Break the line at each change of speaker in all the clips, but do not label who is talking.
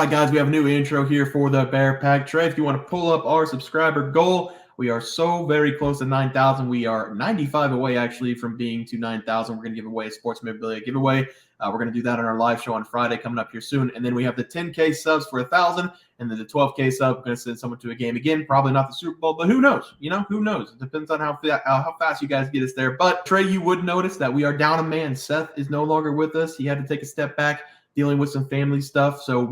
right, guys, we have a new intro here for the Bear Pack. Trey, if you want to pull up our subscriber goal, we are so very close to 9,000. We are 95 away, actually, from being to 9,000. We're going to give away a sports memorabilia giveaway. We're going to do that on our live show on Friday coming up here soon. And then we have the 10K subs for 1,000, and then the 12K sub. We're going to send someone to a game again. Probably not the Super Bowl, but who knows? Who knows? It depends on how fast you guys get us there. But, Trey, you would notice that we are down a man. Seth is no longer with us. He had to take a step back, dealing with some family stuff. So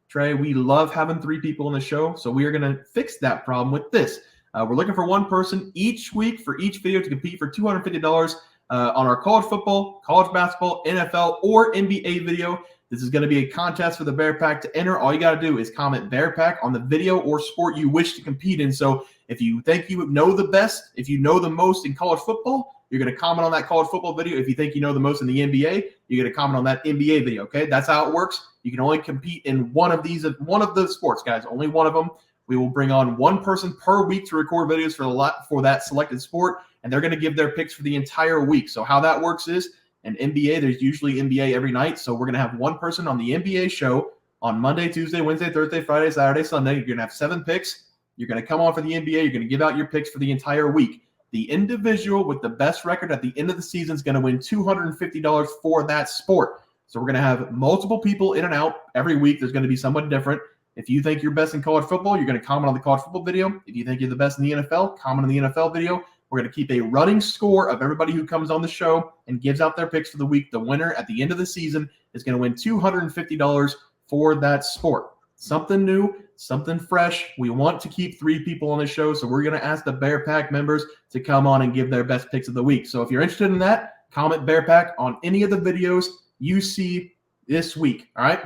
Trey, we love having 3 people on the show. So we are going to fix that problem with this. We're looking for one person each week for each video to compete for $250 on our college football, college basketball, NFL, or NBA video. This is going to be a contest for the Bear Pack to enter. All you got to do is comment Bear Pack on the video or sport you wish to compete in. So if you think you know the best, if you know the most in college football, you're going to comment on that college football video. If you think you know the most in the NBA, you're going to comment on that NBA video, okay? That's how it works. You can only compete in one of the sports, guys, only one of them. We will bring on one person per week to record videos for that selected sport, and they're going to give their picks for the entire week. So how that works is, in NBA, there's usually NBA every night, so we're going to have one person on the NBA show on Monday, Tuesday, Wednesday, Thursday, Friday, Saturday, Sunday. You're going to have 7 picks. You're going to come on for the NBA. You're going to give out your picks for the entire week. The individual with the best record at the end of the season is going to win $250 for that sport. So we're going to have multiple people in and out every week. There's going to be someone different. If you think you're best in college football, you're going to comment on the college football video. If you think you're the best in the NFL, comment on the NFL video. We're going to keep a running score of everybody who comes on the show and gives out their picks for the week. The winner at the end of the season is going to win $250 for that sport. Something new, something fresh. We want to keep 3 people on the show, so we're going to ask the Bear Pack members to come on and give their best picks of the week. So if you're interested in that, comment Bear Pack on any of the videos you see this week. All right,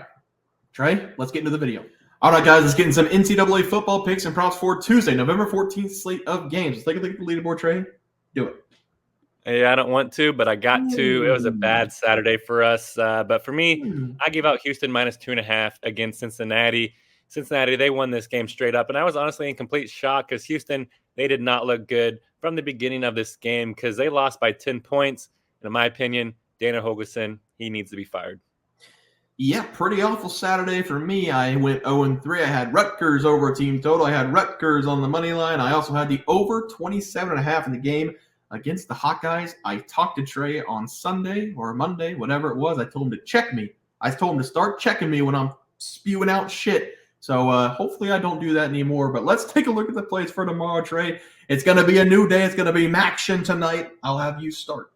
Trey, let's get into the video. All right, guys, let's get into some NCAA football picks and props for Tuesday, November 14th slate of games. Let's take a look at the leaderboard, Trey. Do it.
Hey, I don't want to, but I got to. It was a bad Saturday for us. But for me, I gave out Houston minus 2.5 against Cincinnati. Cincinnati, they won this game straight up. And I was honestly in complete shock because Houston, they did not look good from the beginning of this game because they lost by 10 points. And in my opinion, Dana Holgorsen, he needs to be fired.
Yeah, pretty awful Saturday for me. I went 0-3. I had Rutgers over team total. I had Rutgers on the money line. I also had the over 27.5 in the game against the Hawkeyes. I talked to Trey on Sunday or Monday, whatever it was. I told him to check me. I told him to start checking me when I'm spewing out shit. So hopefully I don't do that anymore. But let's take a look at the plays for tomorrow, Trey. It's going to be a new day. It's going to be MACtion tonight. I'll have you start.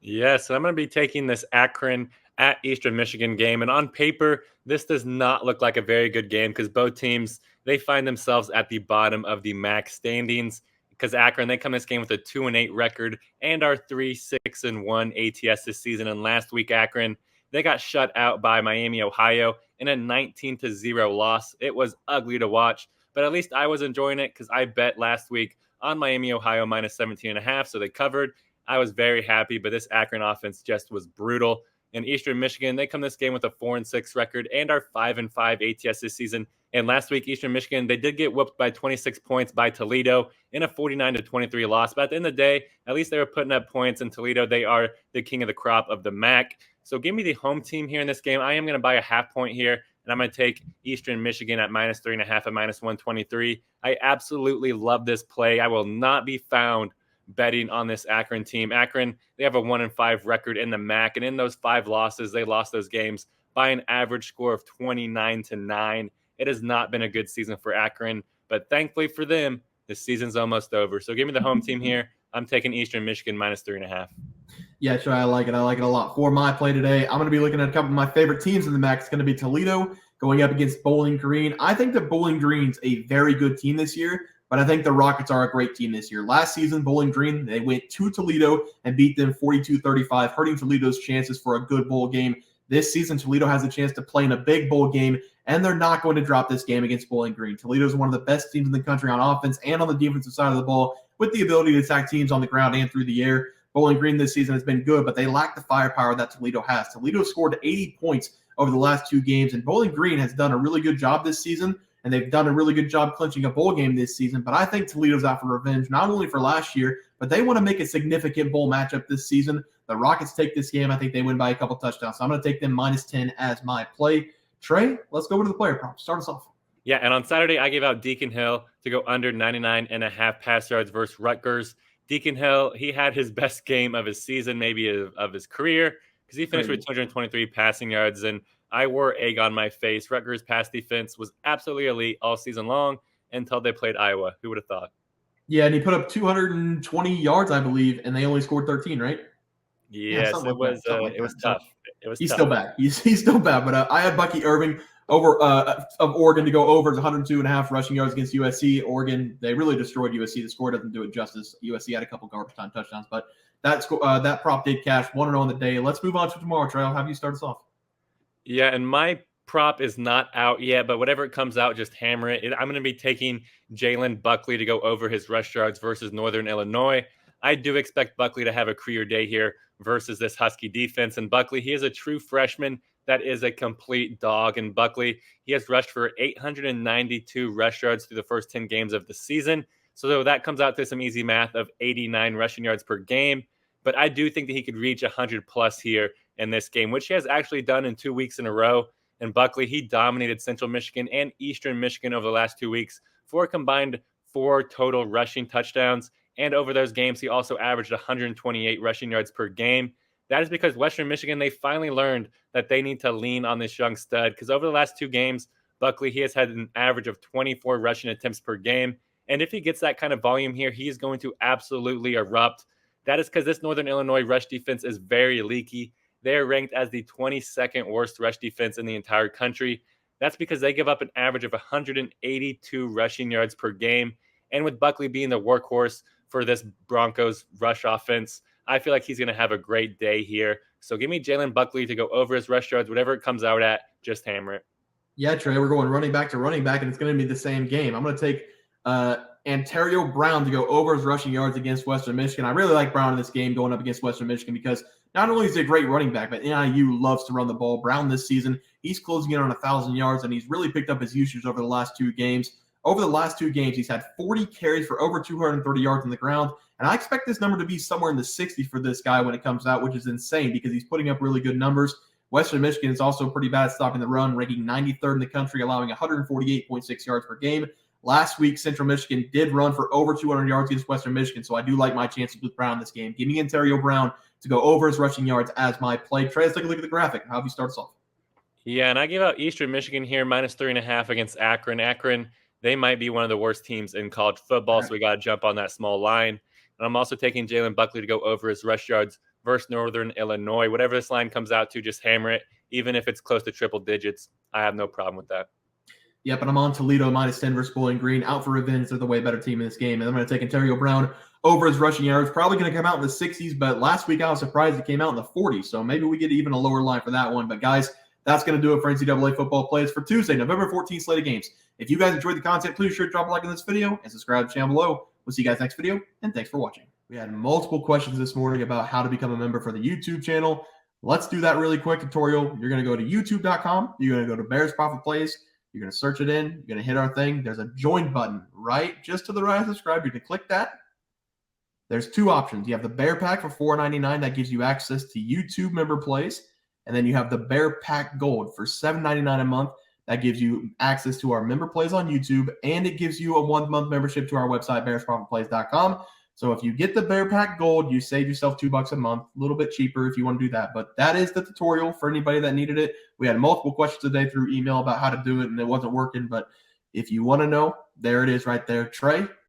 Yes, I'm going to be taking this Akron at Eastern Michigan game. And on paper, this does not look like a very good game because both teams, they find themselves at the bottom of the MAC standings because Akron, they come this game with a 2-8 record and are 3-6-1 ATS this season. And last week, Akron, they got shut out by Miami, Ohio in a 19-0 loss. It was ugly to watch, but at least I was enjoying it because I bet last week on Miami, Ohio minus 17.5, so they covered. I was very happy, but this Akron offense just was brutal. In Eastern Michigan, they come this game with a 4-6 record and are 5-5 ATS this season. And last week, Eastern Michigan, they did get whooped by 26 points by Toledo in a 49-23 loss. But at the end of the day, at least they were putting up points in Toledo. They are the king of the crop of the MAC. So give me the home team here in this game. I am going to buy a half point here, and I'm going to take Eastern Michigan at minus 3.5 at minus 123. I absolutely love this play. I will not be found betting on this Akron team. Akron, they have a 1-5 record in the MAC, and in those 5 losses, they lost those games by an average score of 29-9. It has not been a good season for Akron, but thankfully for them, this season's almost over. So give me the home team here. I'm taking Eastern Michigan minus 3.5.
Yeah, sure. I like it. I like it a lot. For my play today, I'm going to be looking at a couple of my favorite teams in the MAC. It's going to be Toledo going up against Bowling Green. I think that Bowling Green's a very good team this year, but I think the Rockets are a great team this year. Last season, Bowling Green, they went to Toledo and beat them 42-35, hurting Toledo's chances for a good bowl game. This season, Toledo has a chance to play in a big bowl game, and they're not going to drop this game against Bowling Green. Toledo is one of the best teams in the country on offense and on the defensive side of the ball with the ability to attack teams on the ground and through the air. Bowling Green this season has been good, but they lack the firepower that Toledo has. Toledo scored 80 points over the last 2 games, and Bowling Green has done a really good job this season, and they've done a really good job clinching a bowl game this season. But I think Toledo's out for revenge, not only for last year, but they want to make a significant bowl matchup this season. The Rockets take this game. I think they win by a couple touchdowns. So I'm going to take them minus 10 as my play. Trey, let's go over to the player props. Start us off.
Yeah, and on Saturday, I gave out Deacon Hill to go under 99.5 pass yards versus Rutgers. Deacon Hill, he had his best game of his season, maybe of his career, because he finished with 223 passing yards, and I wore egg on my face. Rutgers' pass defense was absolutely elite all season long until they played Iowa. Who would have thought?
Yeah, and he put up 220 yards, I believe, and they only scored 13, right?
Yes, it was tough. It was
he's
tough.
still bad. He's still bad, but I had Bucky Irving over of Oregon to go over 102.5 rushing yards against USC. Oregon, they really destroyed USC. The score doesn't do it justice. USC had a couple garbage time touchdowns, but that prop did cash 1-0 on the day. Let's move on to tomorrow, Trey. I'll have you start us off.
Yeah, and my prop is not out yet, but whatever it comes out, just hammer it. I'm going to be taking Jalen Buckley to go over his rush yards versus Northern Illinois. I do expect Buckley to have a career day here versus this Husky defense. And Buckley, he is a true freshman that is a complete dog. And Buckley, he has rushed for 892 rush yards through the first 10 games of the season. So that comes out to some easy math of 89 rushing yards per game. But I do think that he could reach 100 plus here in this game, which he has actually done in 2 weeks in a row. And Buckley, he dominated Central Michigan and Eastern Michigan over the last 2 weeks for a combined 4 total rushing touchdowns. And over those games, he also averaged 128 rushing yards per game. That is because Western Michigan, they finally learned that they need to lean on this young stud. Because over the last 2 games, Buckley, he has had an average of 24 rushing attempts per game. And if he gets that kind of volume here, he is going to absolutely erupt. That is because this Northern Illinois rush defense is very leaky. They are ranked as the 22nd worst rush defense in the entire country. That's because they give up an average of 182 rushing yards per game. And with Buckley being the workhorse for this Broncos rush offense, I feel like he's going to have a great day here. So give me Jalen Buckley to go over his rush yards, whatever it comes out at, just hammer it.
Yeah, Trey, we're going running back to running back, and it's going to be the same game. I'm going to take Antario Brown to go over his rushing yards against Western Michigan. I really like Brown in this game going up against Western Michigan because not only is he a great running back, but NIU loves to run the ball. Brown this season, he's closing in on 1,000 yards, and he's really picked up his usage over the last 2 games. Over the last 2 games, he's had 40 carries for over 230 yards on the ground. And I expect this number to be somewhere in the 60s for this guy when it comes out, which is insane because he's putting up really good numbers. Western Michigan is also pretty bad at stopping the run, ranking 93rd in the country, allowing 148.6 yards per game. Last week, Central Michigan did run for over 200 yards against Western Michigan, so I do like my chances with Brown this game. Give me Antario Brown to go over his rushing yards as my play. Trey, let's take a look at the graphic. How have you start us off?
Yeah, and I give out Eastern Michigan here, -3.5 against Akron. Akron, they might be one of the worst teams in college football, so we got to jump on that small line. And I'm also taking Jalen Buckley to go over his rush yards versus Northern Illinois. Whatever this line comes out to, just hammer it. Even if it's close to triple digits, I have no problem with that.
Yep, and I'm on Toledo -10 versus Bowling Green. Out for revenge. They're the way better team in this game. And I'm going to take Antario Brown over his rushing yards. Probably going to come out in the 60s, but last week I was surprised it came out in the 40s. So maybe we get even a lower line for that one. But guys, that's going to do it for NCAA football plays for Tuesday, November 14th slate of games. If you guys enjoyed the content, please sure to drop a like on this video and subscribe to the channel below. We'll see you guys next video, and thanks for watching. We had multiple questions this morning about how to become a member for the YouTube channel. Let's do that really quick tutorial. You're going to go to youtube.com. You're going to go to Bears Profit Plays. You're going to search it in. You're going to hit our thing. There's a join button right just to the right of subscribe. You can click that. There's 2 options. You have the Bear Pack for $4.99. That gives you access to YouTube member plays. And then you have the Bear Pack Gold for $7.99 a month. That gives you access to our member plays on YouTube, and it gives you a 1-month membership to our website, bearsprofitplays.com. So if you get the Bear Pack Gold, you save yourself $2 a month, a little bit cheaper if you want to do that. But that is the tutorial for anybody that needed it. We had multiple questions today through email about how to do it, and it wasn't working. But if you want to know, there it is right there. Trey,